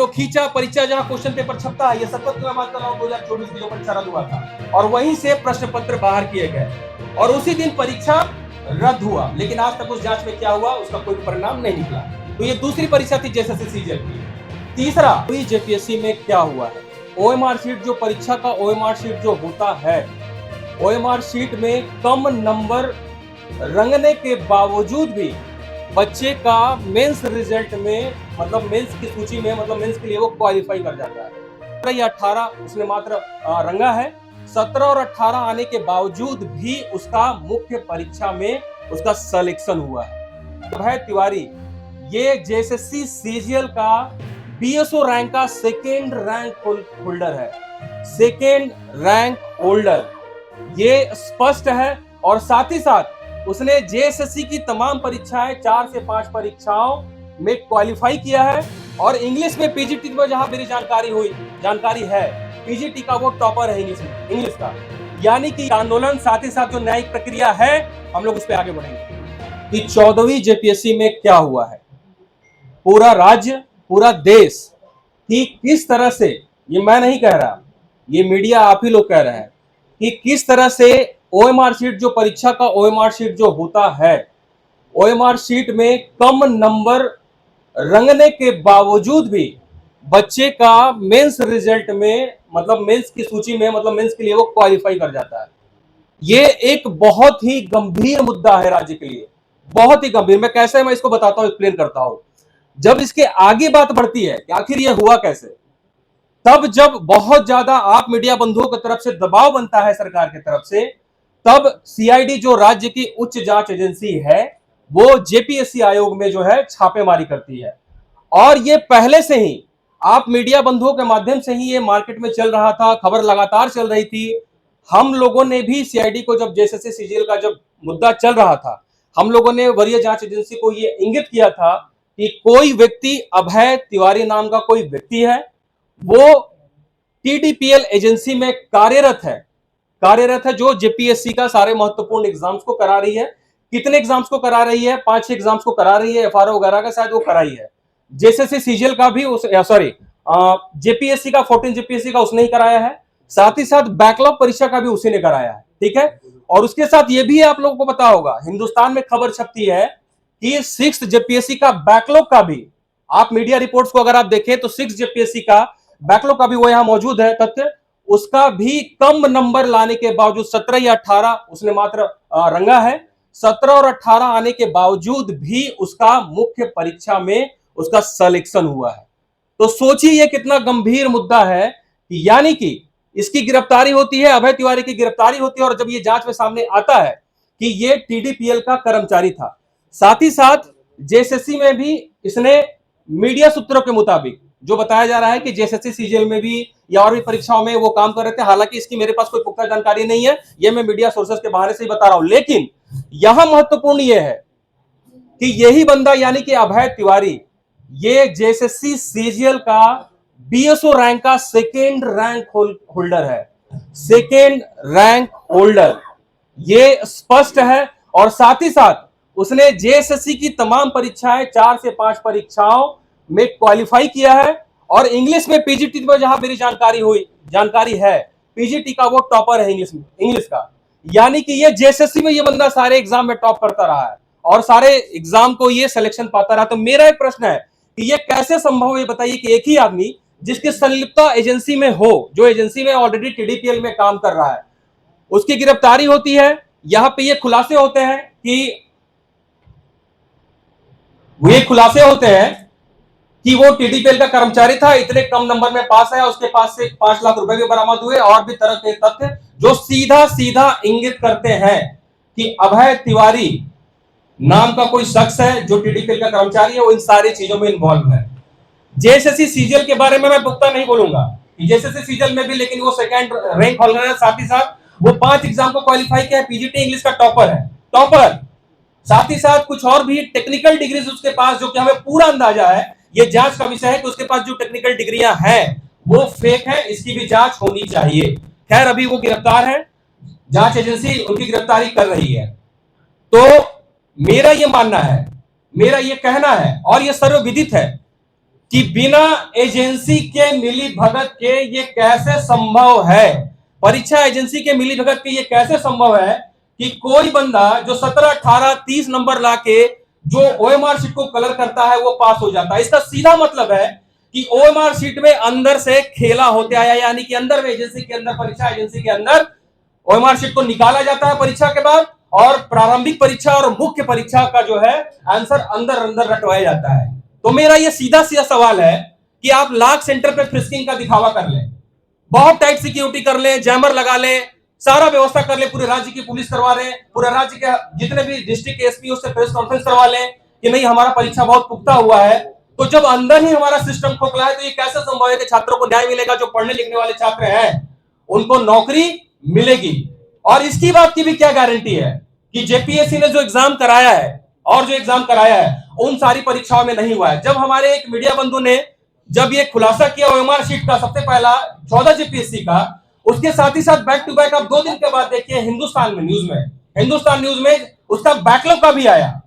खींचा परीक्षा जहां क्वेश्चन पेपर छपता है, ये सतत मैं बात कर रहा हूं 2024 की जो परीक्षा रद्द हुआ था, और वहीं से प्रश्न पत्र बाहर किए गए और उसी दिन परीक्षा रद्द हुआ। लेकिन आज तक उस जांच में क्या हुआ उसका कोई परिणाम नहीं निकला। तो ये दूसरी परीक्षा थी जेएसएससी सीजीएल की। तीसरा, जेपीएससी में क्या हुआ है, ओएमआर शीट जो परीक्षा का ओएमआर शीट जो होता है, ओएमआर शीट में कम नंबर रंगने के बावजूद भी बच्चे का मेंस रिजल्ट में, मतलब मेंस की सूची में, मतलब मेंस के लिए वो क्वालिफाई कर जाता है। या 18 उसने मात्र रंगा है, 17 और 18 आने के बावजूद भी उसका मुख्य परीक्षा में उसका सिलेक्शन हुआ है। अभय तिवारी ये जेएसएससी सीजीएल का बीएसओ रैंक का सेकेंड रैंक होल्डर है, सेकेंड रैंक होल्डर, ये स्पष्ट है। और साथ ही साथ उसने जेएसएससी की तमाम परीक्षाएं 4 से 5 परीक्षाओं में क्वालिफाई किया है और इंग्लिश में पीजीटी में जहां मेरी जानकारी है पीजीटी का वो टॉपर है इंग्लिश का। यानी कि आंदोलन साथ ही साथ जो न्यायिक प्रक्रिया है हम लोग उस पर आगे बढ़ेंगे कि 14वीं जेपीएससी में क्या हुआ है, पूरा राज्य पूरा देश कि किस तरह से, ये मैं नहीं कह रहा, ये मीडिया आप ही लोग कह रहे हैं कि किस तरह से ओएमआर शीट जो परीक्षा का ओएमआर शीट जो होता है, ओएमआर शीट में कम नंबर रंगने के बावजूद भी बच्चे का मेंस रिजल्ट में, मतलब मेंस की सूची में, मतलब मेंस के लिए वो क्वालिफाई कर जाता है। ये एक बहुत ही गंभीर मुद्दा है राज्य के लिए, बहुत ही गंभीर। मैं कैसे, मैं इसको बताता हूं, एक्सप्लेन करता हूं। जब इसके आगे बात बढ़ती है कि आखिर ये हुआ कैसे, तब जब बहुत ज्यादा आप मीडिया बंधुओं की तरफ से दबाव बनता है सरकार की तरफ से, तब सीआईडी जो राज्य की उच्च जांच एजेंसी है वो जेपीएससी आयोग में जो है छापेमारी करती है। और ये पहले से ही आप मीडिया बंधुओं के माध्यम से ही ये मार्केट में चल रहा था, खबर लगातार चल रही थी। हम लोगों ने भी सीआईडी को, जब जेएसएससी सीजीएल का जब मुद्दा चल रहा था, हम लोगों ने वरीय जांच एजेंसी को ये इंगित किया था कि कोई व्यक्ति, अभय तिवारी नाम का कोई व्यक्ति है, वो टीडीपीएल एजेंसी में कार्यरत है जो जेपीएससी का सारे महत्वपूर्ण एग्जाम्स को करा रही है। कितने एग्जाम्स को करा रही है? 5-6 एग्जाम्स को करा रही है, एफआरओ वगैरह का शायद वो कराई है। जेएसएससी सीजीएल का भी जेपीएससी का 14 जेपीएससी का उसने ही कराया है, साथ ही साथ बैकलॉग परीक्षा का भी उसी ने कराया है, ठीक है। और उसके साथ ये भी आप लोगों को पता होगा, हिंदुस्तान में खबर छपती है कि 6 जेपीएससी का बैकलॉग का भी, आप मीडिया रिपोर्ट्स को अगर आप देखें तो 6 जेपीएससी का बैकलॉग का भी वो यहां मौजूद है तथ्य, उसका भी कम नंबर लाने के बावजूद 17 या 18 उसने मात्र रंगा है, 17 और 18 आने के बावजूद भी उसका मुख्य परीक्षा में उसका सिलेक्शन हुआ है। तो सोचिए ये कितना गंभीर मुद्दा है। यानी कि इसकी गिरफ्तारी होती है, अभय तिवारी की गिरफ्तारी होती है, और जब ये जांच में सामने आता है कि ये टीडीपीएल का कर्मचारी था, साथ ही साथ जेएसएससी में भी इसने, मीडिया सूत्रों के मुताबिक जो बताया जा रहा है कि जेएसएससी सीजीएल में भी या और भी परीक्षाओं में वो काम कर रहे थे। हालांकि इसकी मेरे पास कोई पुख्ता जानकारी नहीं है, ये मैं मीडिया सोर्सेस के बहाने से ही बता रहा हूं। लेकिन यहां महत्वपूर्ण यह है कि यही बंदा यानी कि अभय तिवारी ये जेएसएससी सीजीएल का बीएसओ रैंक का सेकेंड रैंक होल्डर है, सेकेंड रैंक होल्डर, ये स्पष्ट है। और साथ ही साथ उसने जेएसएससी की तमाम परीक्षाएं 4 से 5 परीक्षाओं में क्वालिफाई किया है और इंग्लिश में पीजीटी में जहां मेरी जानकारी है पीजीटी का वो टॉपर है इंग्लिश का। यानी कि ये जेएसएससी में ये बंदा सारे एग्जाम में टॉप करता रहा है और सारे एग्जाम को ये सिलेक्शन पाता रहा। तो मेरा एक प्रश्न है कि ये कैसे संभव है, बताइए कि एक ही आदमी जिसकी संलिप्तता एजेंसी में हो, जो एजेंसी में ऑलरेडी टीडीपीएल में काम कर रहा है, उसकी गिरफ्तारी होती है। यहां पे ये खुलासे होते हैं कि वो टीडीपीएल का कर्मचारी था, इतने कम नंबर में पास है, उसके पास से 5 लाख रुपए भी बरामद हुए और भी तरह के तथ्य जो सीधा इंगित करते हैं कि अभय तिवारी नाम का कोई शख्स है जो टीडीपीएल का कर्मचारी है, वो इन सारी चीजों में इन्वॉल्व है। जेएसएससी सीजीएल के बारे में मैं पुख्ता नहीं बोलूंगा, जेएसएससी सीजीएल में भी लेकिन वो सेकंड रैंक होल्डर है, साथ ही साथ वो 5 एग्जाम को क्वालिफाई किया है, पीजीटी इंग्लिश का टॉपर है, टॉपर। साथ ही साथ कुछ और भी टेक्निकल डिग्रीज उसके पास, जो कि हमें पूरा अंदाजा है, ये जांच का विषय है कि उसके पास जो टेक्निकल डिग्रियां हैं वो फेक है, इसकी भी जांच होनी चाहिए। खैर अभी वो गिरफ्तार है, जांच एजेंसी उनकी गिरफ्तारी कर रही है। तो मेरा ये मानना है, मेरा ये कहना है और ये सर्वविदित है कि बिना एजेंसी के मिली भगत के ये कैसे संभव है, परीक्षा एजेंसी के मिली भगत के ये कैसे संभव है कि कोई बंदा जो 17, 18, 30 नंबर लाके जो ओएमआर शीट को कलर करता है वो पास हो जाता है। इसका सीधा मतलब है कि ओएमआर शीट में अंदर से खेला होते आया, यानी कि अंदर में एजेंसी के अंदर, परीक्षा एजेंसी के अंदर ओएमआर शीट को निकाला जाता है परीक्षा के बाद, और प्रारंभिक परीक्षा और मुख्य परीक्षा का जो है आंसर अंदर अंदर रटवाया जाता है। तो मेरा ये सीधा सीधा सवाल है कि आप लाख सेंटर पे फ्रिस्किंग का दिखावा कर लें, बहुत टाइट सिक्योरिटी कर लें, जैमर लगा लें, सारा व्यवस्था कर ले, पूरे राज्य की पुलिस करवा रहे हैं, पूरे राज्य के जितने भी डिस्ट्रिक्ट एसपी उससे प्रेस कॉन्फ्रेंस करवा लें कि नहीं हमारा परीक्षा बहुत पुख्ता हुआ है, तो जब अंदर ही हमारा सिस्टम खोखला है तो ये कैसे संभव है कि छात्रों को न्याय मिलेगा? जो पढ़ने लिखने वाले छात्र हैं उनको नौकरी मिलेगी। और इसकी बात की भी क्या गारंटी है कि जेपीएससी ने जो एग्जाम कराया है और जो एग्जाम कराया है उन सारी परीक्षाओं में नहीं हुआ है। जब हमारे एक मीडिया बंधु ने जब ये खुलासा किया ओएमआर शीट का, सबसे पहला 14 जेपीएससी का, उसके साथ ही साथ बैक टू बैक आप 2 दिन के बाद देखिए हिंदुस्तान न्यूज में उसका बैकलॉग का भी आया,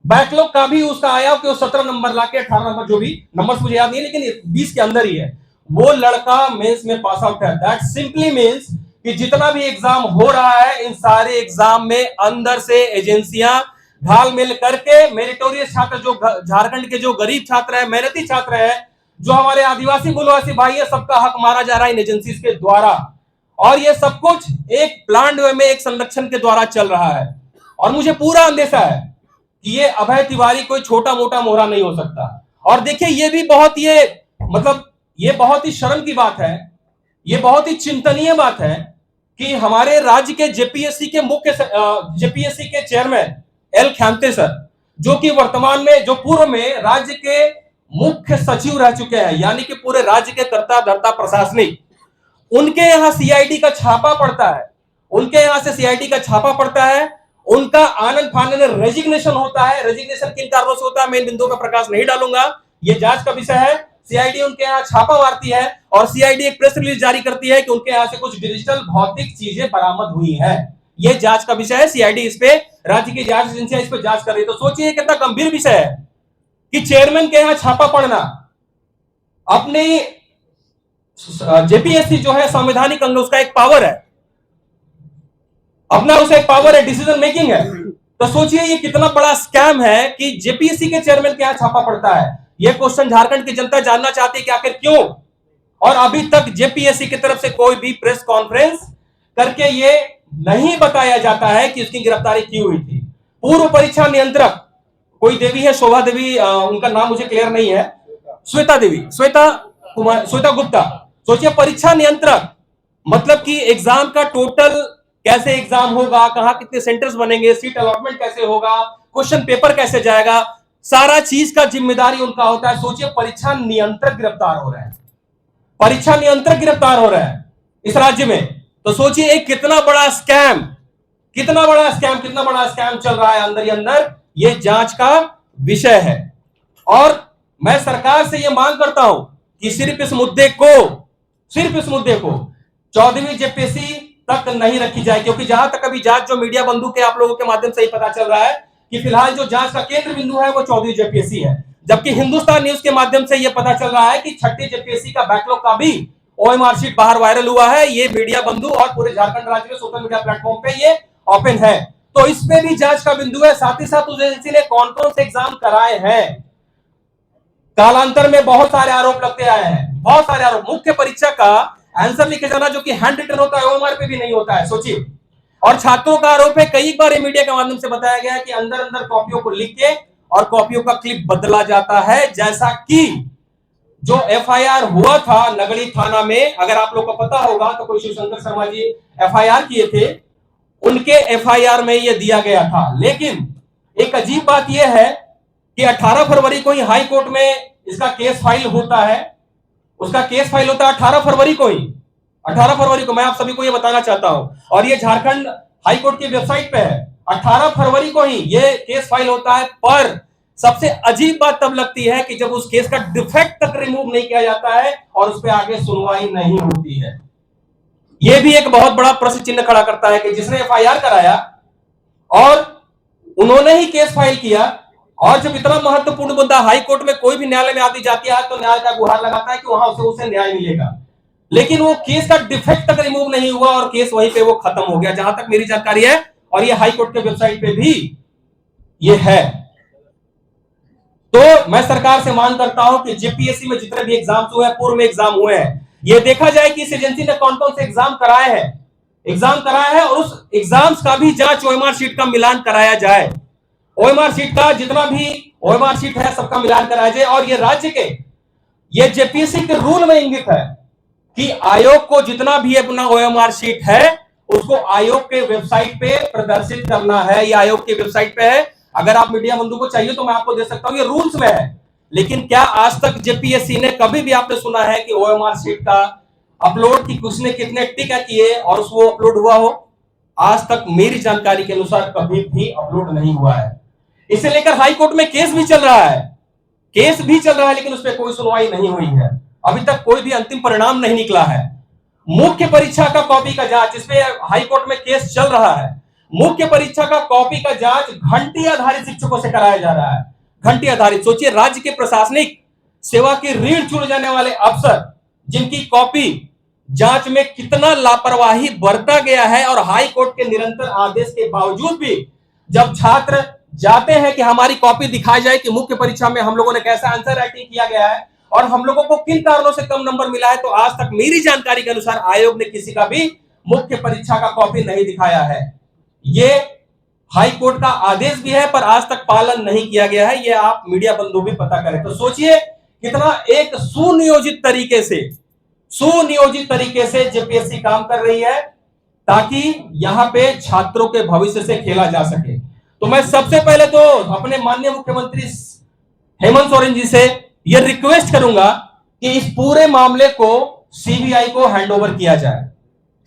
बैकलॉग का भी उसका आया कि वो 17 नंबर लाके 18 नंबर, जो भी नंबर मुझे याद नहीं है लेकिन 20 के अंदर ही है, वो लड़का मेंस में पास आउट है। दैट सिंपली मींस कि जितना भी एग्जाम हो रहा है इन सारे एग्जाम में अंदर से एजेंसियां घाल मिल करके मेरिटोरियस छात्र, जो झारखंड के जो गरीब छात्र है, मेहनती छात्र है, जो हमारे आदिवासी मूलवासी भाई है, सबका हक मारा जा रहा है इन एजेंसी के द्वारा। और ये सब कुछ एक प्लान्ड वे में, एक संरक्षण के द्वारा चल रहा है। और मुझे पूरा अंदेशा है कि ये अभय तिवारी कोई छोटा मोटा मोहरा नहीं हो सकता। और देखिए ये भी बहुत, ये बहुत ही शर्म की बात है, ये बहुत ही चिंतनीय बात है कि हमारे राज्य के जेपीएससी के चेयरमैन एल खैमते सर, जो कि वर्तमान में, जो पूर्व में राज्य के मुख्य सचिव रह चुके हैं, यानी कि पूरे राज्य के कर्ता धर्ता प्रशासनिक, उनके यहां सीआईडी का छापा पड़ता है, उनका आनंद फानन रेजिग्नेशन होता है। रेजिग्नेशन किन कारणों से होता है मैं इन बिंदुओं पर प्रकाश नहीं डालूंगा, यह जांच का विषय है। सीआईडी उनके यहाँ छापा मारती है और सीआईडी एक प्रेस रिलीज जारी करती है कि उनके यहाँ से कुछ डिजिटल भौतिक चीजें बरामद हुई हैं। यह जांच का विषय है, सीआईडी इस पे, राज्य की जांच एजेंसियां इस पर जांच कर रही है। तो सोचिए कितना गंभीर विषय है कि चेयरमैन के यहाँ छापा पड़ना, अपने जेपीएससी जो है संवैधानिक अंग, उसका एक पावर है, अपना उसे एक पावर है, डिसीजन मेकिंग है। तो सोचिए ये कितना बड़ा स्कैम है कि जेपीएससी के चेयरमैन के यहाँ छापा पड़ता है। यह क्वेश्चन झारखंड की जनता जानना चाहती है कि आखिर क्यों, और अभी तक जेपीएससी की तरफ से कोई भी प्रेस कॉन्फ्रेंस करके ये नहीं बताया जाता है कि उसकी गिरफ्तारी क्यों हुई थी। पूर्व परीक्षा नियंत्रक कोई देवी है, शोभा देवी, उनका नाम मुझे क्लियर नहीं है, श्वेता गुप्ता। सोचिए परीक्षा नियंत्रक, मतलब कि एग्जाम का टोटल कैसे एग्जाम होगा, कहां कितने सेंटर्स बनेंगे, सीट अलॉटमेंट कैसे होगा, क्वेश्चन पेपर कैसे जाएगा, सारा चीज का जिम्मेदारी उनका होता है। सोचिए परीक्षा नियंत्रक गिरफ्तार हो रहे हैं, इस राज्य में। तो सोचिए एक कितना बड़ा स्कैम चल रहा है अंदर ही अंदर, ये जांच का विषय है। और मैं सरकार से यह मांग करता हूं कि सिर्फ इस मुद्दे को 14वीं जेपीएससी तक नहीं रखी जाए, क्योंकि जहां तक अभी जांच जो मीडिया बंधु के आप लोगों के माध्यम से ही पता चल रहा है कि फिलहाल जो जांच का केंद्र बिंदु है वो 14वीं जेपीएससी है, जबकि हिंदुस्तान न्यूज के माध्यम से यह पता चल रहा है कि 6ठी जेपीएससी का बैकलॉग का भी ओएमआर शीट बाहर वायरल हुआ है। ये मीडिया बंधु और पूरे झारखंड राज्य के सोशल मीडिया प्लेटफॉर्म पे ये ओपन है, तो इस पे भी जांच का बिंदु है। साथ ही साथ उस एजेंसी ने कौन कौन से एग्जाम कराए हैं, कालांतर में बहुत सारे आरोप लगते आए हैं, बहुत सारे आरोप। मुख्य परीक्षा का आंसर लिखे जाना जो कि हैंड रिटन होता है, ओएमआर पे भी नहीं होता है, सोचिए। और छात्रों का आरोप है, कई बार मीडिया के माध्यम से बताया गया है कि अंदर अंदर कॉपियों को लिख के और कॉपियों का क्लिप बदला जाता है, जैसा कि जो एफआईआर हुआ था नगड़ी थाना में, अगर आप लोग को पता होगा तो कोई शिवशंकर शर्मा जी एफआईआर किए थे, उनके एफआईआर में यह दिया गया था। लेकिन एक अजीब बात यह है कि 18 फरवरी को ही हाई कोर्ट में इसका केस फाइल होता है, 18 फरवरी को ही, 18 फरवरी को। मैं आप सभी को यह बताना चाहता हूं, और यह झारखंड हाई कोर्ट की वेबसाइट पे है, 18 फरवरी को ही यह केस फाइल होता है। पर सबसे अजीब बात तब लगती है कि जब उस केस का डिफेक्ट तक रिमूव नहीं किया जाता है और उस पर आगे सुनवाई नहीं होती है। यह भी एक बहुत बड़ा प्रश्न चिन्ह खड़ा करता है कि जिसने एफआईआर कराया और उन्होंने ही केस फाइल किया और जब इतना महत्वपूर्ण मुद्दा हाई कोर्ट में कोई भी न्यायालय में आती जाती है तो न्याय का गुहार लगाता है कि वहां उसे न्याय मिलेगा, लेकिन वो केस का डिफेक्ट तक रिमूव नहीं हुआ और केस वहीं पे वो खत्म हो गया, जहां तक मेरी जानकारी है। और ये हाई कोर्ट के वेबसाइट पे भी ये है। तो मैं सरकार से मांग करता हूं कि जेपीएससी में जितने भी एग्जाम्स हुए हैं, पूर्व में एग्जाम हुए हैं, ये देखा जाए कि इस एजेंसी ने कौन कौन से एग्जाम कराए हैं और उस एग्जाम्स का भी जांच, ओएमआर शीट का मिलान कराया जाए। ओएमआर शीट का जितना भी ओएमआर शीट है सबका मिलान कराया जाए। और ये राज्य के, ये जेपीएससी के रूल में इंगित है कि आयोग को जितना भी अपना ओएमआर शीट है उसको आयोग के वेबसाइट पे प्रदर्शित करना है। ये आयोग के वेबसाइट पे है, अगर आप मीडिया बंधु को चाहिए तो मैं आपको दे सकता हूं, ये रूल्स में है। लेकिन क्या आज तक जेपीएससी ने कभी भी आपने सुना है कि ओएमआर शीट का अपलोड की उसने कितने टिक किए और वो अपलोड हुआ हो? आज तक मेरी जानकारी के अनुसार कभी भी अपलोड नहीं हुआ है। इसे लेकर हाई कोर्ट में केस भी चल रहा है, लेकिन उस पर कोई सुनवाई नहीं हुई है। अभी तक कोई भी अंतिम परिणाम नहीं निकला है। मुख्य परीक्षा का कॉपी का जांच, इस पे हाई कोर्ट में केस चल रहा है। मुख्य परीक्षा का कॉपी का जांच घंटी आधारित शिक्षकों से कराया जा रहा है। घंटी आधारित, सोचिए राज्य के प्रशासनिक सेवा की रीढ़ चुन जाने वाले अफसर जिनकी कॉपी जांच में कितना लापरवाही बरता गया है, और हाई कोर्ट के निरंतर आदेश के बावजूद भी जब छात्र जाते हैं कि हमारी कॉपी दिखाई जाए कि मुख्य परीक्षा में हम लोगों ने कैसा आंसर राइटिंग किया गया है और हम लोगों को किन कारणों से कम नंबर मिला है, तो आज तक मेरी जानकारी के अनुसार आयोग ने किसी का भी मुख्य परीक्षा का कॉपी नहीं दिखाया है। ये हाई कोर्ट का आदेश भी है पर आज तक पालन नहीं किया गया है। ये आप मीडिया बंधु भी पता करें। तो सोचिए कितना एक सुनियोजित तरीके से जेपीएससी काम कर रही है ताकि यहां पे छात्रों के भविष्य से खेला जा सके। तो मैं सबसे पहले तो अपने माननीय मुख्यमंत्री हेमंत सोरेन जी से यह रिक्वेस्ट करूंगा कि इस पूरे मामले को सीबीआई को हैंडओवर किया जाए।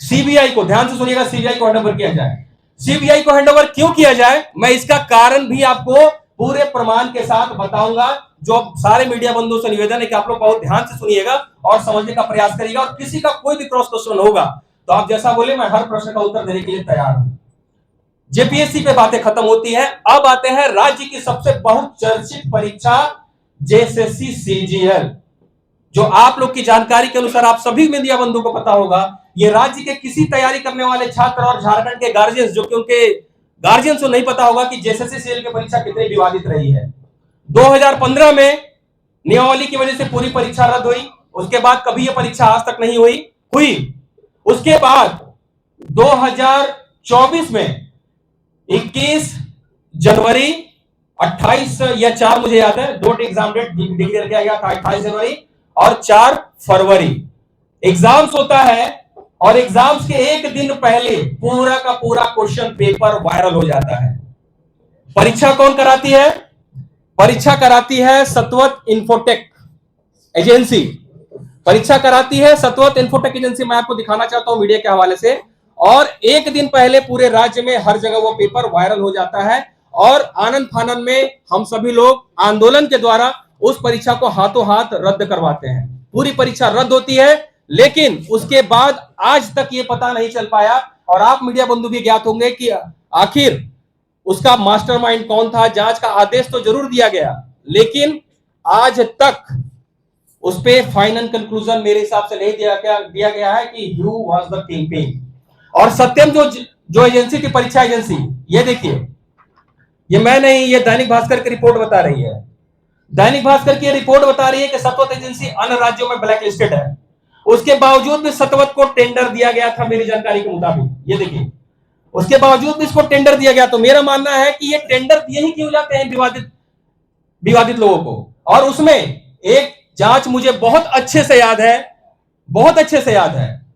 सीबीआई को, ध्यान से सुनिएगा, सीबीआई को हैंडओवर किया जाए। सीबीआई को हैंडओवर क्यों किया जाए, मैं इसका कारण भी आपको पूरे प्रमाण के साथ बताऊंगा। जो सारे मीडिया बंधुओं से निवेदन है कि आप लोग बहुत ध्यान से सुनिएगा और समझने का प्रयास करिएगा, और किसी का कोई भी क्रॉस क्वेश्चन होगा तो आप जैसा बोले मैं हर प्रश्न का उत्तर देने के लिए तैयार हूं। जेपीएससी पे बातें खत्म होती है, अब आते हैं राज्य की सबसे बहुचर्चित परीक्षा जेएसएससी सीजीएल। जो आप लोग की जानकारी के अनुसार आप सभी मीडिया बंधु को पता होगा, ये राज्य के किसी तैयारी करने वाले छात्र और झारखंड के गार्जियंस, जो कि उनके गार्जियंस को नहीं पता होगा कि जेएसएससी सीजीएल की परीक्षा कितनी विवादित रही है। 2015 में नियमावली की वजह से पूरी परीक्षा रद्द हुई, उसके बाद कभी यह परीक्षा आज तक नहीं हुई। उसके बाद 2024 में 21 जनवरी 28 या 4 मुझे याद है, दो एग्जाम डेट डिक्लेयर किया गया था, 28 जनवरी और 4 फरवरी एग्जाम्स होता है। और एग्जाम्स के एक दिन पहले पूरा का पूरा क्वेश्चन पेपर वायरल हो जाता है। परीक्षा कौन कराती है? परीक्षा कराती है सतवत इन्फोटेक एजेंसी। परीक्षा कराती है सतवत इन्फोटेक एजेंसी। मैं आपको दिखाना चाहता हूं मीडिया के हवाले से। और एक दिन पहले पूरे राज्य में हर जगह वो पेपर वायरल हो जाता है और आनंद फानन में हम सभी लोग आंदोलन के द्वारा उस परीक्षा को हाथों हाथ रद्द करवाते हैं। पूरी परीक्षा रद्द होती है, लेकिन उसके बाद आज तक ये पता नहीं चल पाया, और आप मीडिया बंधु भी ज्ञात होंगे कि आखिर उसका मास्टरमाइंड कौन था। जांच का आदेश तो जरूर दिया गया, लेकिन आज तक उस पे फाइनल कंक्लूजन मेरे हिसाब से नहीं दिया गया है कि हु वाज द किंगपिन। और सत्यम जो एजेंसी थी, परीक्षा एजेंसी, ये देखिए, ये मैं नहीं, ये दैनिक भास्कर की रिपोर्ट बता रही है। दैनिक भास्कर की रिपोर्ट बता रही है कि सतवत एजेंसी अन्य राज्यों में ब्लैक लिस्टेड है। उसके बावजूद भी सतवत को टेंडर दिया गया था मेरी जानकारी के मुताबिक। ये देखिए, उसके बावजूद भी इसको टेंडर दिया गया। तो मेरा मानना है कि ये टेंडर दिए ही क्यों जाते हैं विवादित लोगों को। और उसमें एक जांच मुझे बहुत अच्छे से याद है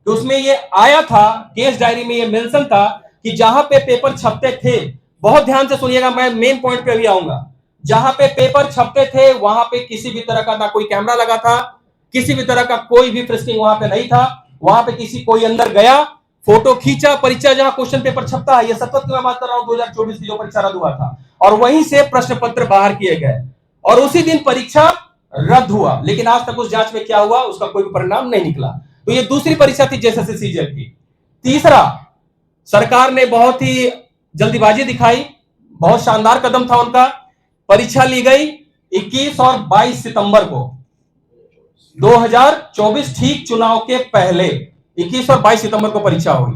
कि उसमें ये आया था, केस डायरी में ये मेंशन था कि जहां पे पेपर छपते थे, बहुत ध्यान से सुनिएगा, मैं मेन पॉइंट पे भी आऊंगा, जहां पे पेपर छपते थे वहां पे किसी भी तरह का ना कोई कैमरा लगा था, किसी भी तरह का कोई भी फ्रिस्किंग वहां पे नहीं था। वहां पे कोई अंदर गया, फोटो खींचा, परीक्षा जहां क्वेश्चन पेपर छपता है, ये सतवत की मैं बात कर रहा हूं, 2024 की जो परीक्षा रद्द हुआ था, और वहीं से प्रश्न पत्र बाहर किए गए और उसी दिन परीक्षा रद्द हुआ। लेकिन आज तक उस जांच में क्या हुआ उसका कोई परिणाम नहीं निकला। तो ये दूसरी परीक्षा थी जेएसएससी सीजीएल की। तीसरा, सरकार ने बहुत ही जल्दीबाजी दिखाई, बहुत शानदार कदम था उनका परीक्षा ली गई 21 और 22 सितंबर को 2024, ठीक चुनाव के पहले 21 और 22 सितंबर को परीक्षा हुई।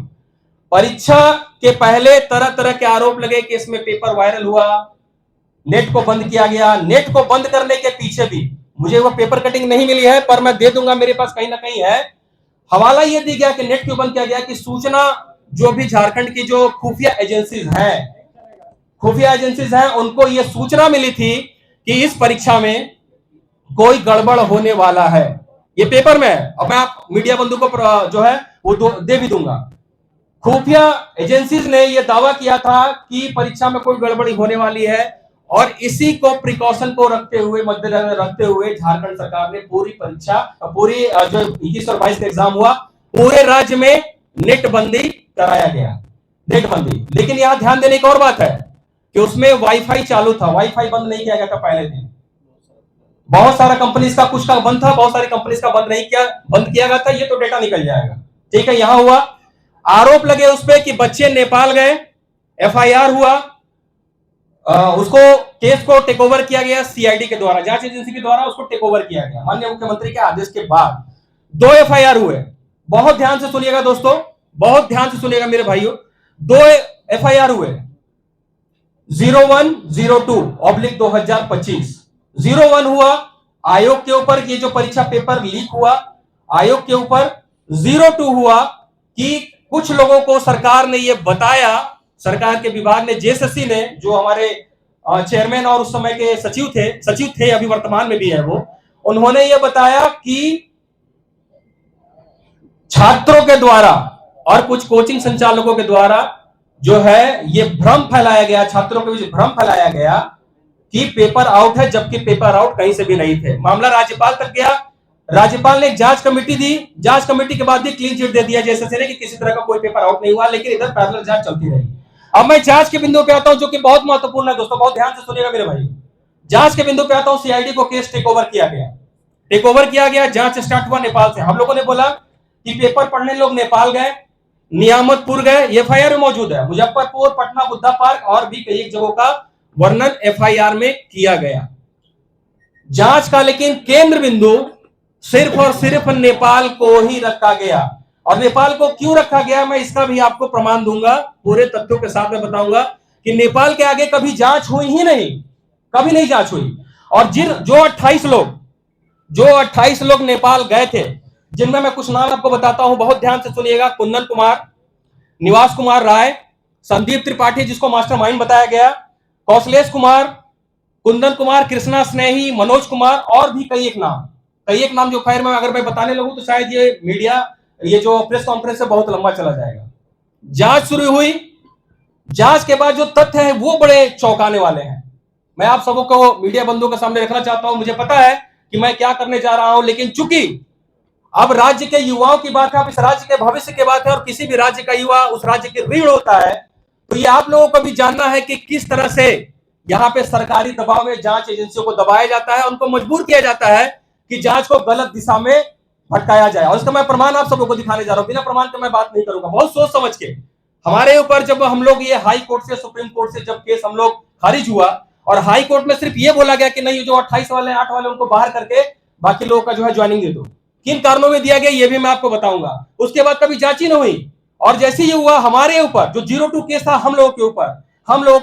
परीक्षा के पहले तरह तरह के आरोप लगे कि इसमें पेपर वायरल हुआ, नेट को बंद किया गया। नेट को बंद करने के पीछे भी मुझे वो पेपर कटिंग नहीं मिली है, पर मैं दे दूंगा, मेरे पास कहीं ना कहीं है। हवाला ये दी गया कि नेट क्यों बंद किया गया कि सूचना जो भी झारखंड की जो खुफिया एजेंसीज हैं उनको ये सूचना मिली थी कि इस परीक्षा में कोई गड़बड़ होने वाला है। ये पेपर में है, अब मैं आप मीडिया बंधु को जो है वो दे भी दूंगा। खुफिया एजेंसीज ने यह दावा किया था कि परीक्षा में कोई गड़बड़ी होने वाली है, और इसी को प्रिकॉशन को रखते हुए, मद्देनजर रखते हुए झारखंड सरकार ने पूरी परीक्षा, पूरी जो 21 और 22 का एग्जाम हुआ, पूरे राज्य में नेटबंदी कराया गया, नेटबंदी। लेकिन यहां ध्यान देने की और बात है कि उसमें वाईफाई चालू था, वाईफाई बंद नहीं किया गया था पहले दिन। बहुत सारा कंपनीज का, कुछ का बंद था, बहुत सारी कंपनीज का बंद किया गया था। ये तो डेटा निकल जाएगा, ठीक है। यहां हुआ, आरोप लगे उस पर कि बच्चे नेपाल गए, एफआईआर हुआ, उसको केस को टेक ओवर किया गया सीआईडी के द्वारा, जांच एजेंसी के द्वारा उसको टेक ओवर किया गया माननीय मुख्यमंत्री के आदेश के बाद। 2 एफआईआर हुए, बहुत ध्यान से सुनिएगा दोस्तों, बहुत ध्यान से सुनिएगा मेरे भाइयों। 2 एफआईआर हुए, 0102/2025। 01 हुआ आयोग के ऊपर, ये जो परीक्षा पेपर लीक हुआ आयोग के ऊपर। 02 हुआ कि कुछ लोगों को सरकार ने ये बताया, सरकार के विभाग ने, जेएसएससी ने, जो हमारे चेयरमैन और उस समय के सचिव थे, अभी वर्तमान में भी है वो, उन्होंने ये बताया कि छात्रों के द्वारा और कुछ कोचिंग संचालकों के द्वारा जो है ये भ्रम फैलाया गया, छात्रों के बीच भ्रम फैलाया गया कि पेपर आउट है, जबकि पेपर आउट कहीं से भी नहीं थे। मामला राज्यपाल तक गया, राज्यपाल ने एक जांच कमेटी दी, जांच कमेटी के बाद भी क्लीन चिट दे दिया जेएसएससी ने कि किसी तरह का कोई पेपर आउट नहीं हुआ, लेकिन इधर पैरेलल जांच चलती रही। अब मैं जांच के बिंदु पे आता हूं, जो कि बहुत महत्वपूर्ण है दोस्तों, बहुत ध्यान से सुनिएगा मेरे भाई। जांच के बिंदु पे आता हूं, सीआईडी को केस टेक ओवर किया गया, जांच स्टार्ट हुआ नेपाल से। हम लोगों ने बोला कि पेपर पढ़ने लोग नेपाल गए, नियामतपुर गए, एफआईआर में मौजूद है, मुजफ्फरपुर, पटना, बुद्धा पार्क और भी कई जगहों का वर्णन एफआईआर में किया गया। जांच का लेकिन केंद्र बिंदु सिर्फ और सिर्फ नेपाल को ही रखा गया। और नेपाल को क्यों रखा गया, मैं इसका भी आपको प्रमाण दूंगा, पूरे तथ्यों के साथ में बताऊंगा कि नेपाल के आगे कभी जांच हुई ही नहीं, कभी नहीं जांच हुई। और जो 28 लोग नेपाल गए थे, जिनमें मैं कुछ नाम आपको बताता हूं, बहुत ध्यान से सुनिएगा। कुंदन कुमार, निवास कुमार राय, संदीप त्रिपाठी जिसको मास्टरमाइंड बताया गया, कौशलेश कुमार, कुंदन कुमार, कृष्णा स्नेही, मनोज कुमार और भी कई एक नाम जो खैर में अगर मैं बताने लगूं तो शायद ये मीडिया, ये जो प्रेस कॉन्फ्रेंस है बहुत लंबा चला जाएगा। जांच शुरू हुई, जांच के बाद जो तथ्य है वो बड़े चौंकाने वाले हैं। मैं आप सबको मीडिया बंधुओं के सामने रखना चाहता हूं। मुझे पता है कि मैं क्या करने जा रहा हूं, लेकिन चूंकि अब राज्य के युवाओं की बात है, अब इस राज्य के भविष्य की बात है, और किसी भी राज्य का युवा उस राज्य की रीढ़ होता है, तो ये आप लोगों को भी जानना है कि किस तरह से यहाँ पे सरकारी दबाव में जांच एजेंसियों को दबाया जाता है, उनको मजबूर किया जाता है कि जांच को गलत दिशा में भटकाया जाए। और इसका मैं प्रमाण आप सबको दिखाने जा रहा हूं, बिना प्रमाण के मैं बात नहीं करूंगा, बहुत सोच समझ के। हमारे ऊपर जब हम लोग ये हाई कोर्ट से, सुप्रीम कोर्ट से जब केस हम लोग खारिज हुआ, और हाई कोर्ट में सिर्फ ये बोला गया कि नहीं, जो 28 वाले 8 वाले उनको बाहर करके बाकी लोगों का जो है ज्वाइनिंग दे दो। किन कारणों में दिया गया ये भी मैं आपको बताऊंगा। उसके बाद कभी जांच ही नहीं हुई, और जैसे ये हुआ हमारे ऊपर जो 02 केस था, हम लोगों के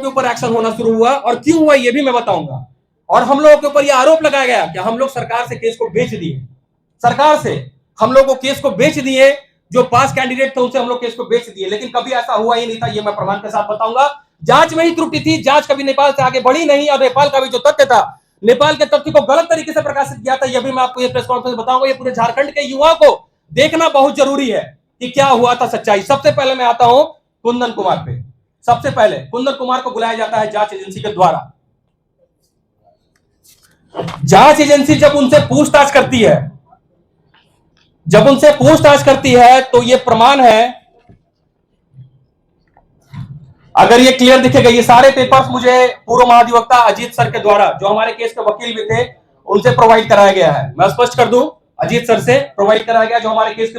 ऊपर एक्शन होना शुरू हुआ, और क्यों हुआ ये भी मैं बताऊंगा। और हम लोगों के ऊपर ये आरोप लगाया गया कि हम लोग सरकार से केस को बेच दिए, सरकार से हम लोग को केस को बेच दिए, जो पास कैंडिडेट थे उनसे हम लोग केस को बेच दिए, लेकिन कभी ऐसा हुआ ही नहीं था, ये मैं प्रमाण के साथ बताऊंगा। जांच में ही त्रुटि थी, जांच कभी नेपाल से आगे बढ़ी नहीं, और नेपाल का भी जो तथ्य था, नेपाल के तथ्य को गलत तरीके से प्रकाशित किया था, यह भी मैं आपको ये प्रेस कॉन्फ्रेंस बताऊंगा। ये पूरे झारखंड के युवा को देखना बहुत जरूरी है कि क्या हुआ था सच्चाई। सबसे पहले मैं आता हूं कुंदन कुमार पे। सबसे पहले कुंदन कुमार को बुलाया जाता है जांच एजेंसी के द्वारा। जांच एजेंसी जब उनसे पूछताछ करती है, तो ये प्रमाण है, अगर ये क्लियर दिखेगा, ये सारे पेपर्स मुझे पूर्व महाधिवक्ता अजीत सर के द्वारा, जो हमारे केस के वकील भी थे, उनसे प्रोवाइड कराया गया है। मैं स्पष्ट कर दूं, अजीत सर से प्रोवाइड कराया गया, जो हमारे केस के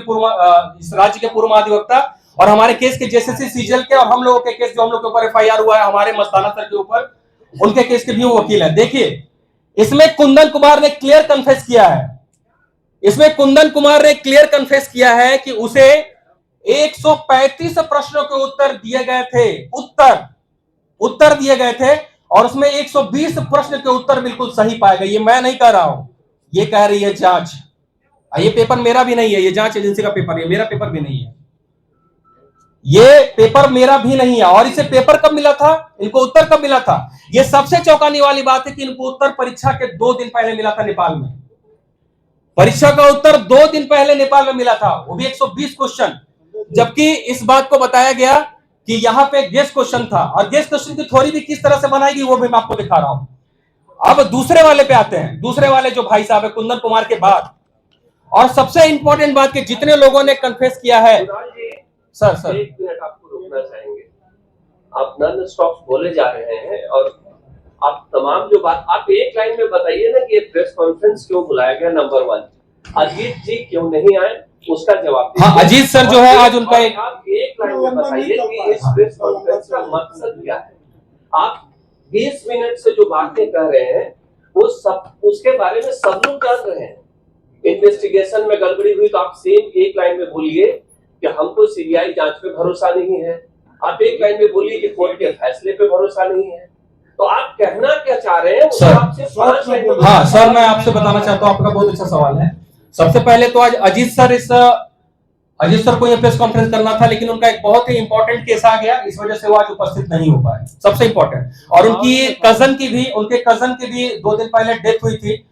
इस राज्य के पूर्व महाधिवक्ता, और हमारे केस के जेएसएससी सीजीएल के, और हम लोगों के केस जो हम लोग के ऊपर एफआईआर हुआ है हमारे मस्ताना सर के ऊपर, उनके केस के भी वो वकील है। देखिए इसमें कुंदन कुमार ने क्लियर कन्फेस किया है, इसमें कुंदन कुमार ने क्लियर कन्फेस किया है कि उसे 135 प्रश्नों के उत्तर दिए गए थे, उत्तर दिए गए थे, और उसमें 120 प्रश्न के उत्तर बिल्कुल सही पाए गए। ये मैं नहीं कह रहा हूं, ये कह रही है जांच। ये पेपर मेरा भी नहीं है, ये जांच एजेंसी का पेपर है, मेरा पेपर भी नहीं है, ये पेपर मेरा भी नहीं है। और इसे पेपर कब मिला था, इनको उत्तर कब मिला था? ये सबसे चौंकाने वाली बात है कि इनको उत्तर परीक्षा के 2 दिन पहले मिला था नेपाल में। परीक्षा का उत्तर 2 दिन पहले नेपाल में मिला था, वो भी 120 क्वेश्चन। जबकि इस बात को बताया गया कि यहां पे गेस क्वेश्चन था, और गेस क्वेश्चन की थ्योरी भी किस तरह से बनाएगी वो भी मैं आपको दिखा रहा हूं। अब दूसरे वाले पे आते हैं, दूसरे वाले जो भाई साहब है कुंदन कुमार के बाद, और सबसे इंपॉर्टेंट बात कि जितने लोगों ने कन्फेस किया है। सर एक मिनट आपको रोकना चाहेंगे, आप नॉन स्टॉप बोले जा रहे हैं, और आप तमाम जो बात आप एक लाइन में बताइए ना कि ये प्रेस कॉन्फ्रेंस क्यों बुलाया गया। नंबर 1, अजीत जी क्यों नहीं आए, उसका जवाब दीजिए। हाँ, अजीत सर जो है आज उनका आप एक लाइन में बताइए कि इस प्रेस कॉन्फ्रेंस का मकसद क्या है। आप 20 मिनट से जो बातें कह रहे हैं वो सब, उसके बारे में सब लोग जान रहे हैं। इन्वेस्टिगेशन में गड़बड़ी हुई तो आप सेम एक लाइन में बोलिए कि हमको सीबीआई जांच पे भरोसा नहीं है, आप एक लाइन में बोलिए कि कोर्ट के फैसले पे भरोसा नहीं है। तो आप कहना क्या चाह रहे हैं सर? आपसे 5 लाइन। हाँ सर, मैं आपसे बताना चाहता हूँ, आपका बहुत अच्छा सवाल है। सबसे पहले तो आज अजीत सर को ये प्रेस कॉन्फ्रेंस करना था, लेकिन उनका एक बहुत ही इंपॉर्टेंट केस आ गया, इस वजह से वो आज उपस्थित नहीं हो पाए, सबसे इंपॉर्टेंट। और उनके कजन की भी 2 दिन पहले डेथ हुई थी,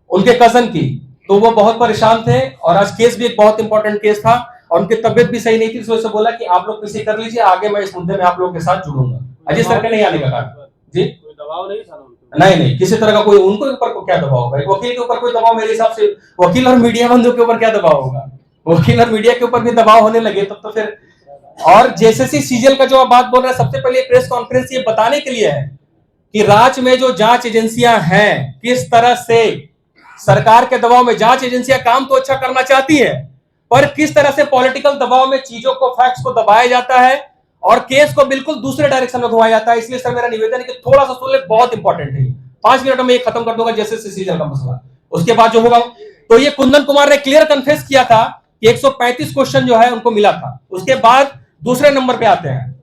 उनके कजन की, तो वो बहुत परेशान थे। और आज केस भी एक बहुत इंपॉर्टेंट केस था, और उनकी तबियत भी सही नहीं थी, इस वजह से बोला कि आप लोग किसी कर लीजिए, आगे मैं इस मुद्दे में आप लोगों के साथ जुड़ूंगा। अजीत सर का नहीं आने का कारण जी, कोई दबाव नहीं था? नहीं, किसी तरह का कोई उनको ऊपर को क्या दबाव होगा? एक वकील के ऊपर कोई दबाव, मेरे हिसाब से वकील और मीडिया बंधु के ऊपर क्या दबाव होगा? वकील और मीडिया के ऊपर भी दबाव होने लगे तब तो फिर। और जेएसएससी सीजीएल का जो आप बात बोल रहे हैं, सबसे पहले प्रेस कॉन्फ्रेंस ये बताने के लिए है कि राज्य में जो जांच एजेंसियां हैं, किस तरह से सरकार के दबाव में जांच एजेंसियां काम तो अच्छा करना चाहती है, पर किस तरह से पॉलिटिकल दबाव में चीजों को, फैक्ट्स को दबाया जाता है और केस को बिल्कुल दूसरे डायरेक्शन में घुमाया जाता है। इसलिए सर मेरा निवेदन है कि थोड़ा सा सुन ले, बहुत इंपॉर्टेंट है। 5 मिनट में ये खत्म कर दूंगा जैसे सीजन का मसला, उसके बाद जो होगा। तो ये कुंदन कुमार ने क्लियर कन्फेस किया था कि 135 क्वेश्चन जो है उनको मिला था। उसके बाद दूसरे नंबर पे आते हैं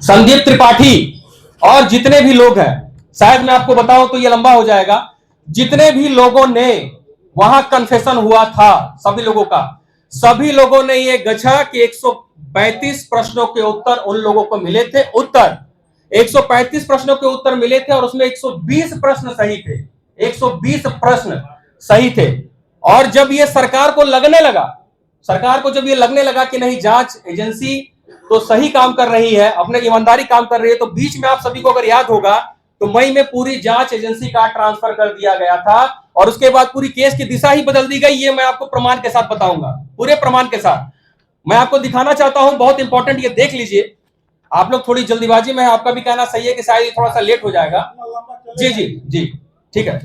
संदीप त्रिपाठी और जितने भी लोग हैं, शायद मैं आपको बताऊं तो ये लंबा हो जाएगा, जितने भी लोगों ने वहां कन्फेशन हुआ था, सभी लोगों ने ये गछा कि 135 प्रश्नों के उत्तर उन लोगों को मिले थे। 135 प्रश्नों के उत्तर मिले थे और उसमें 120 प्रश्न सही थे, 120 प्रश्न सही थे। और जब ये सरकार को जब ये लगने लगा कि नहीं, जांच एजेंसी तो सही काम कर रही है, अपने ईमानदारी काम कर रही है, तो बीच में आप सभी को अगर याद होगा तो मई में पूरी जांच एजेंसी का ट्रांसफर कर दिया गया था, और उसके बाद पूरी केस की दिशा ही बदल दी गई। ये मैं आपको प्रमाण के साथ बताऊंगा, पूरे प्रमाण के साथ मैं आपको दिखाना चाहता हूं, बहुत इंपॉर्टेंट, ये देख लीजिए। आप लोग थोड़ी जल्दीबाजी में, आपका भी कहना सही है कि शायद थोड़ा सा लेट हो जाएगा। जी ठीक है।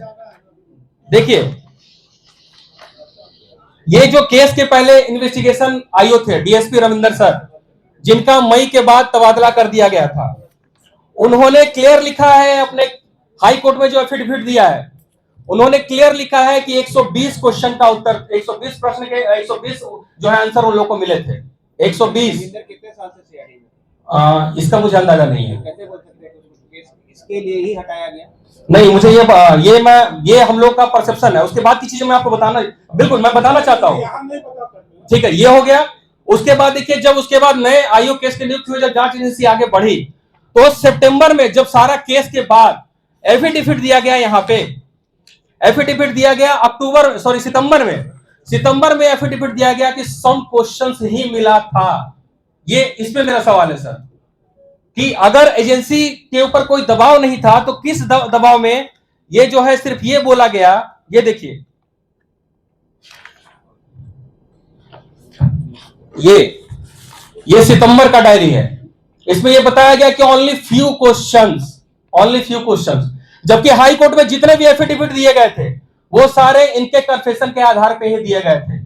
देखिए, ये जो केस के पहले इन्वेस्टिगेशन आईओ थे डीएसपी रविंदर सर, जिनका मई के बाद तबादला कर दिया गया था, उन्होंने क्लियर लिखा है अपने हाई कोर्ट में जो एफिडेविट दिया है, उन्होंने क्लियर लिखा है कि 120 क्वेश्चन का उत्तर, 120 प्रश्न के 120 जो है आंसर उन लोगों को मिले थे। 120 कितने साल से सीआईडी में? इसका मुझे अंदाजा नहीं है। कैसे बोल सकते हैं इसके लिए ही हटाया गया? नहीं, मुझे ये हम लोग का परसेप्शन है। उसके बाद की चीजें मैं आपको बिल्कुल मैं बताना चाहता हूँ। ठीक है, ये हो गया। उसके बाद देखिए, जब उसके बाद नए आईओ केस के नियुक्त हुए, जब जांच एजेंसी आगे बढ़ी, तो सितंबर में जब सारा केस के बाद एफिडेविट दिया गया, यहाँ पे एफिडेविट दिया गया सितंबर में एफिडेविट दिया गया कि सम क्वेश्चंस ही मिला था। ये इसमें मेरा सवाल है सर कि अगर एजेंसी के ऊपर कोई दबाव नहीं था तो किस दबाव में ये जो है सिर्फ ये बोला गया। ये देखिए, ये सितंबर का डायरी है, इसमें ये बताया गया कि ओनली फ्यू क्वेश्चंस, जबकि हाई कोर्ट में जितने भी एफिडेविट दिए गए थे वो सारे इनके कन्फेशन के आधार पे ही दिए गए थे।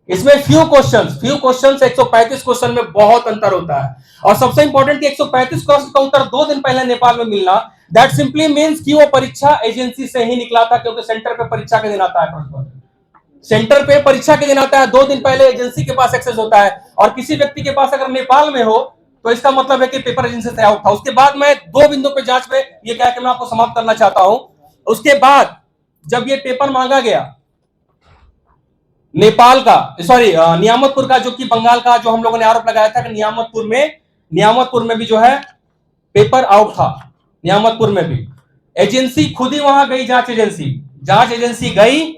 इसमें फ्यू क्वेश्चंस 135 क्वेश्चन में बहुत अंतर होता है। और सबसे इंपॉर्टेंट कि 135 क्वेश्चन का उत्तर 2 दिन पहले नेपाल में मिलना, दैट सिंपली मींस कि वो परीक्षा एजेंसी से ही निकला था, क्योंकि सेंटर पे परीक्षा के दिन आता है प्रश्न पत्र। सेंटर पे परीक्षा के दिन आता है, 2 दिन पहले एजेंसी के पास एक्सेस होता है। और किसी व्यक्ति के पास अगर नेपाल में हो तो इसका मतलब है कि पेपर एजेंसी से आउट था। उसके बाद मैं 2 बिंदु पे जांच पे ये कह के मैं आपको समाप्त करना चाहता हूं। उसके बाद जब ये पेपर मांगा गया नेपाल का, सॉरी नियामतपुर का, जो कि बंगाल का, जो हम लोगों ने आरोप लगाया था कि नियामतपुर में भी जो है पेपर आउट था। नियामतपुर में भी एजेंसी खुद ही वहां गई, जांच एजेंसी गई,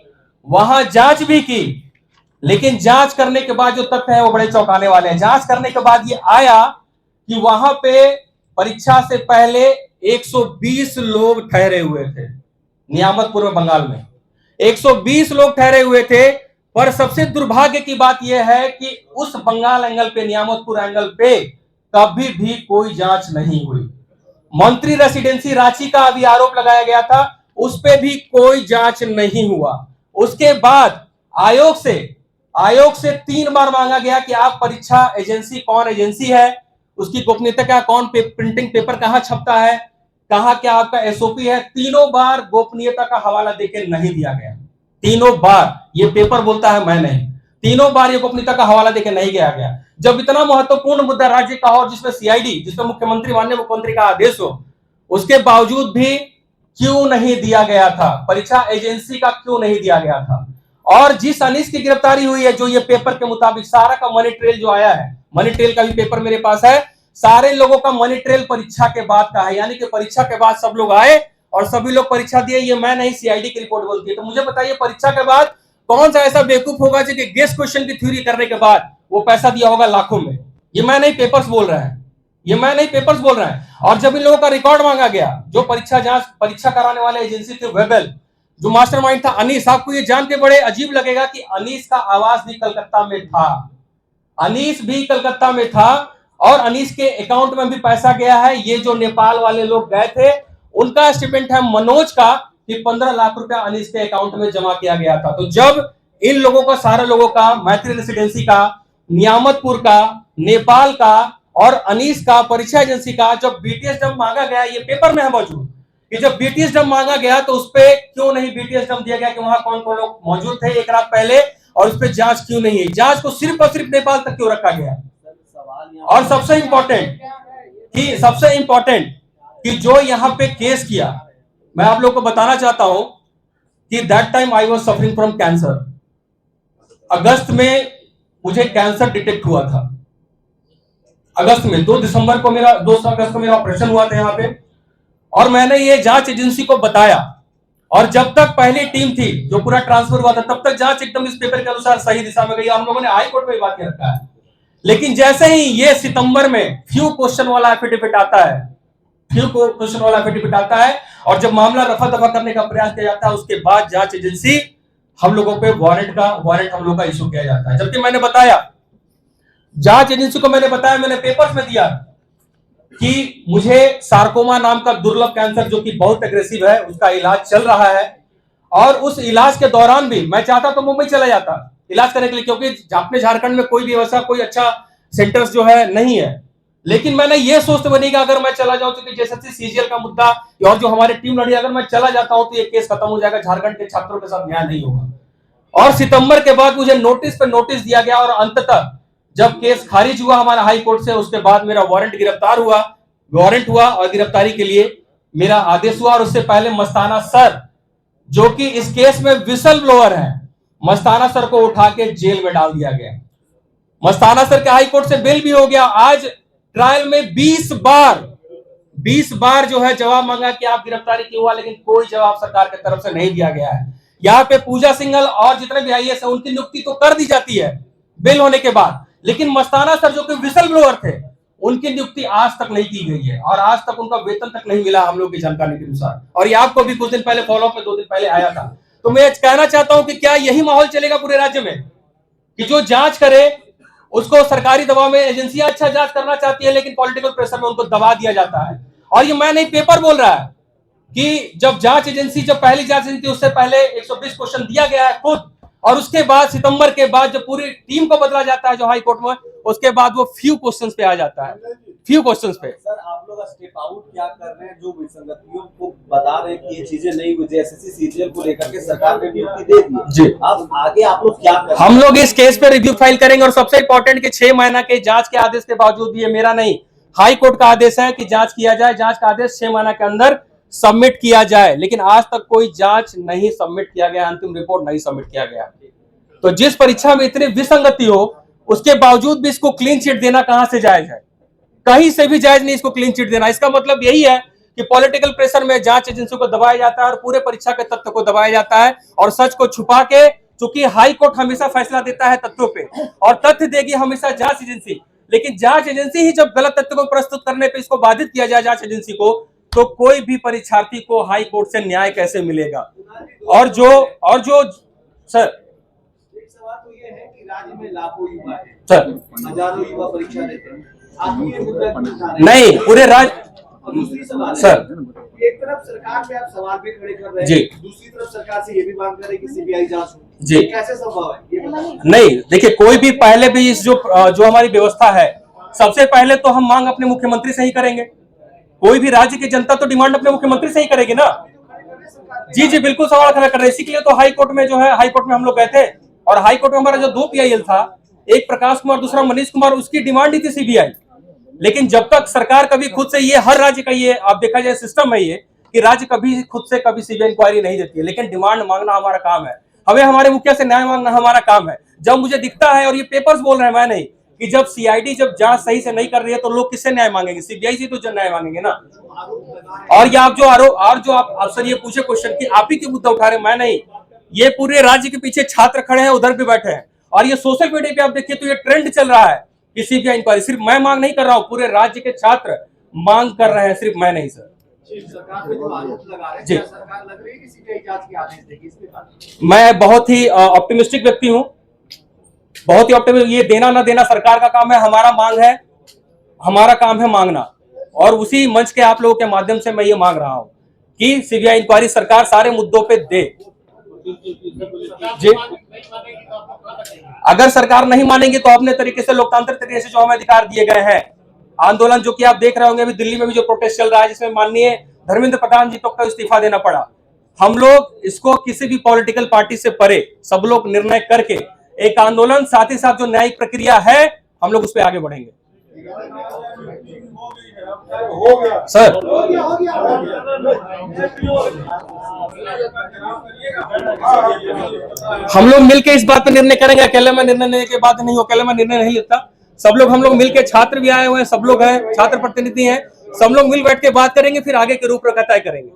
वहां जांच भी की। लेकिन जांच करने के बाद जो तथ्य है वो बड़े चौंकाने वाले हैं। जांच करने के बाद ये आया कि वहां पे परीक्षा से पहले 120 लोग ठहरे हुए थे। नियामतपुर में, बंगाल में 120 लोग ठहरे हुए थे। पर सबसे दुर्भाग्य की बात यह है कि उस बंगाल एंगल पे, नियामतपुर एंगल पे कभी भी कोई जांच नहीं हुई। मंत्री रेसिडेंसी रांची का अभी आरोप लगाया गया था, उस पे भी कोई जांच नहीं हुआ। उसके बाद आयोग से 3 बार मांगा गया कि आप परीक्षा एजेंसी, कौन एजेंसी है, उसकी गोपनीयता क्या, कौन प्रिंटिंग पेपर कहां छपता है, कहां क्या आपका एसओपी है। तीनों बार गोपनीयता का हवाला देके नहीं दिया गया। तीनों बार, ये पेपर बोलता है मैं नहीं, तीनों बार ये गोपनीयता का हवाला देके नहीं गया गया। जब इतना महत्वपूर्ण मुद्दा राज्य का हो, जिसमें सीआईडी, जिसमें मुख्यमंत्री, माननीय मुख्यमंत्री का आदेश हो, उसके बावजूद भी क्यों नहीं दिया गया था? परीक्षा एजेंसी का क्यों नहीं दिया गया था? और जिस अनीस की गिरफ्तारी हुई है, जो ये पेपर के मुताबिक सारा का मनी ट्रेल जो आया है, मनी ट्रेल का भी पेपर मेरे पास है, सारे लोगों का मनी ट्रेल परीक्षा के बाद का है। यानी कि परीक्षा के बाद सब लोग आए और सभी लोग परीक्षा दिए। ये मैं नहीं, सीआईडी की रिपोर्ट बोलती है। तो मुझे बताइए, परीक्षा के बाद कौन सा ऐसा बेवकूफ होगा जो कि गेस्ट क्वेश्चन की थ्योरी करने के बाद वो पैसा दिया होगा लाखों में? ये मैं नहीं, पेपर्स बोल रहे हैं। और जब इन लोगों का रिकॉर्ड मांगा गया, जो परीक्षा कराने वाले एजेंसी थे वेबल, जो मास्टरमाइंड था अनीस, आपको ये जान के बड़े अजीब लगेगा कि अनीस का आवास भी कलकत्ता में था। अनीस भी कलकत्ता में था और अनीस के अकाउंट में भी पैसा गया है। ये जो नेपाल वाले लोग गए थे, उनका स्टेटमेंट है मनोज का कि 15 लाख रुपया अनीस के अकाउंट में जमा किया गया था। तो जब इन लोगों का, सारे लोगों का, मैत्री रेसिडेंसी का, नियामतपुर का, नेपाल का और अनीस का, परीक्षा एजेंसी का, जब बीटीएस डंप मांगा गया, ये पेपर में है मौजूद कि जब बीटीएस डंप मांगा गया तो उस पर क्यों नहीं बीटीएस डंप दिया गया कि वहां कौन कौन लोग मौजूद थे एक रात पहले, और उस पर जांच क्यों नहीं है? जांच को सिर्फ और सिर्फ नेपाल तक क्यों रखा गया? और सबसे इंपॉर्टेंट कि जो यहां पे केस किया, मैं आप लोग को बताना चाहता हूं कि that time I was suffering from cancer. अगस्त में मुझे कैंसर डिटेक्ट हुआ था। अगस्त में 2 अगस्त को मेरा ऑपरेशन हुआ था यहाँ पे। और मैंने ये जांच एजेंसी को बताया, और जब तक पहली टीम थी जो पूरा ट्रांसफर हुआ था, तब तक जांच एकदम इस पेपर के अनुसार सही दिशा में गई। हम लोगों ने हाई कोर्ट में बात रखा है। लेकिन जैसे ही ये सितंबर में फ्यू क्वेश्चन वाला एफिडेविट आता है, और जब मामला रफा दफा करने का प्रयास किया जाता है, उसके बाद जांच एजेंसी हम लोगों पे वारंट हम लोग का इशू किया जाता है। जबकि मैंने बताया, जांच एजेंसी को मैंने बताया, मैंने पेपर्स में दिया कि मुझे सार्कोमा नाम का दुर्लभ कैंसर, जो कि बहुत एग्रेसिव है, उसका इलाज चल रहा है। और उस इलाज के दौरान भी मैं चाहता तो मुंबई चला जाता इलाज करने के लिए, क्योंकि अपने झारखंड में कोई भी वैसा कोई अच्छा सेंटर्स जो है नहीं है। लेकिन मैंने ये सोच बनी कि अगर मैं चला जाऊं, क्योंकि जैसे सीजीएल का मुद्दा और जो हमारे टीम लड़ी, अगर मैं चला जाता हूं तो ये केस खत्म हो जाएगा, झारखंड के छात्रों के साथ न्याय नहीं होगा। और सितंबर के बाद मुझे नोटिस पे नोटिस दिया गया, और अंततः जब केस खारिज हुआ हमारा हाई कोर्ट से, उसके बाद मेरा वारंट हुआ और गिरफ्तारी के लिए मेरा आदेश हुआ। और उससे पहले मस्ताना सर, जो कि इस केस में विसल ब्लोअर है, मस्ताना सर को उठा के जेल में डाल दिया गया। मस्ताना सर के हाई कोर्ट से बेल भी हो गया। आज ट्रायल में 20 बार जो है जवाब मांगा कि आप गिरफ्तारी क्यों हुआ, लेकिन कोई जवाब सरकार की तरफ से नहीं दिया गया है। यहाँ पे पूजा सिंघल और जितने भी आईएएस है, उनकी नियुक्ति तो कर दी जाती है बेल होने के बाद, लेकिन मस्ताना सर जो कि विसल ब्लोअर थे, उनकी नियुक्ति आज तक नहीं की गई है, और आज तक उनका वेतन तक नहीं मिला हम लोग की जानकारी के अनुसार। और ये आपको भी कुछ दिन पहले फॉलोअप में 2 दिन पहले आया था। तो मैं कहना चाहता हूं कि क्या यही माहौल चलेगा पूरे राज्य में कि जो जांच करे उसको सरकारी दबाव में, एजेंसियां अच्छा जांच करना चाहती है लेकिन पॉलिटिकल प्रेशर में उनको दबा दिया जाता है। और ये मैं नहीं, पेपर बोल रहा है कि जब पहली जांच एजेंसी उससे पहले 120 क्वेश्चन दिया गया है खुद, और उसके बाद सितंबर के बाद जब पूरी टीम को बदला जाता है जो हाई कोर्ट में, उसके बाद वो फ्यू क्वेश्चंस पे आ जाता है, फ्यू क्वेश्चंस पे। सर आप लोग स्टेप आउट क्या कर रहे हैं, जो विसंगतियों को बता रहे हैं कि ये चीजें नहीं हुई, एसएससी सीजीएल को लेकर के सरकार ने नियुक्ति दे दी जी। अब आगे आप लोग क्या कर रहे हैं? हम लोग इस केस पे रिव्यू फाइल करेंगे और सबसे इंपॉर्टेंट कि 6 महीना के जांच के आदेश के बावजूद, ये मेरा नहीं, हाई कोर्ट का आदेश है कि जांच किया जाए, जांच का आदेश 6 महीना के अंदर सबमिट किया जाए, लेकिन आज तक कोई जांच नहीं सबमिट किया गया, अंतिम रिपोर्ट नहीं सबमिट किया गया। तो जिस परीक्षा में इतनी विसंगति हो उसके बावजूद भी इसको क्लीन चिट देना कहां से जायज है? कहीं से भी जायज नहीं इसको क्लीन चिट देना। इसका मतलब यही है कि पॉलिटिकल प्रेशर में जांच एजेंसी को दबाया जाता है और पूरे परीक्षा के तथ्य को दबाया जाता है और सच को छुपा के, चूंकि हाई कोर्ट हमेशा फैसला देता है तथ्यों पे और तथ्य देगी हमेशा जांच एजेंसी, लेकिन जांच एजेंसी ही जब गलत तथ्य को प्रस्तुत करने पे इसको बाधित किया जाए जांच एजेंसी को, तो कोई भी परीक्षार्थी को हाई कोर्ट से न्याय कैसे मिलेगा? और जो सर सवाल तो ये है कि राज्य में लाखों युवा है, सर हजारों युवा परीक्षा देते हैं, आप ये मुद्दा क्यों उठा रहे हैं? नहीं, पूरे राज्य और दूसरी सवाल है, सर एक तरफ सरकार पे आप सवाल भी खड़े कर रहे जी। हैं, दूसरी तरफ सरकार से ये भी मांग कर रहे हैं कि सीबीआई जांच हो, जी। ये कैसे संभव है ये बताइए। नहीं, देखिए कोई भी पहले भी इस जो हमारी व्यवस्था है, सबसे पहले तो हम मांग अपने मुख्यमंत्री से ही करेंगे। कोई भी राज्य की जनता तो डिमांड अपने मुख्यमंत्री से ही करेगी ना। जी जी बिल्कुल सवाल खड़ा कर रहे हैं, इसीलिए तो हाई कोर्ट में जो है, हाई कोर्ट में हम लोग गए थे और हाई कोर्ट में हमारा जो 2 PIL था, एक प्रकाश कुमार दूसरा मनीष कुमार, उसकी डिमांड ही थी सीबीआई। लेकिन जब तक सरकार कभी खुद से, ये हर राज्य का ये आप देखा जाए सिस्टम है ये कि राज्य कभी खुद से कभी सीबीआई इंक्वायरी नहीं देती है, लेकिन डिमांड मांगना हमारा काम है, हमें हमारे मुखिया से न्याय मांगना हमारा काम है। जब मुझे दिखता है, और ये पेपर्स बोल रहे हैं मैं नहीं, कि जब सीआईडी जब जांच सही से नहीं कर रही है तो लोग किससे न्याय मांगेंगे? सीबीआई से तो न्याय मांगेंगे ना। और ये आप जो आरोप, और जो आप अफसर ये पूछे क्वेश्चन कि आप ही के मुद्दा उठा रहे हैं, मैं नहीं, ये पूरे राज्य के पीछे छात्र खड़े हैं, उधर भी बैठे हैं, और ये सोशल मीडिया पे आप देखिए तो ये ट्रेंड चल रहा है कि सीबीआई इंक्वायरी। सिर्फ मैं मांग नहीं कर रहा हूं, पूरे राज्य के छात्र मांग कर रहे हैं, सिर्फ मैं नहीं सर। सरकार पे जो आरोप लगा रहे हैं, जी। क्या सरकार लग रही है कि सीबीआई जांच के आदेश देगी इसके बाद? मैं बहुत ही ऑप्टिमिस्टिक व्यक्ति हूं, बहुत ही ऑप्टिमिस्टिक। ये देना ना देना सरकार का काम है, हमारा मांग है, हमारा काम है मांगना, और उसी मंच के आप लोगों के माध्यम से मैं ये मांग रहा हूं कि सीबीआई इंक्वायरी सरकार सारे मुद्दों पे दे। जी, अगर सरकार नहीं मानेगी तो अपने तरीके से, लोकतांत्रिक तरीके से जो हमें अधिकार दिए गए हैं, आंदोलन जो कि आप देख रहे होंगे अभी दिल्ली में भी जो प्रोटेस्ट चल रहा है, जिसमें माननीय धर्मेंद्र प्रधान जी तक का इस्तीफा देना पड़ा, हम लोग इसको किसी भी पॉलिटिकल पार्टी से परे सब लोग निर्णय करके एक आंदोलन, साथ ही साथ जो न्यायिक प्रक्रिया है हम लोग उस पर आगे बढ़ेंगे। सर हम लोग मिलकर इस बात पर निर्णय करेंगे, अकेले में निर्णय लेने के बाद नहीं हो, अकेले में निर्णय नहीं लेता, सब लोग हम लोग मिलकर, छात्र भी आए हुए हैं, सब लोग हैं, छात्र प्रतिनिधि हैं, सब लोग मिल बैठ के बात करेंगे, फिर आगे की रूपरेखा तय करेंगे।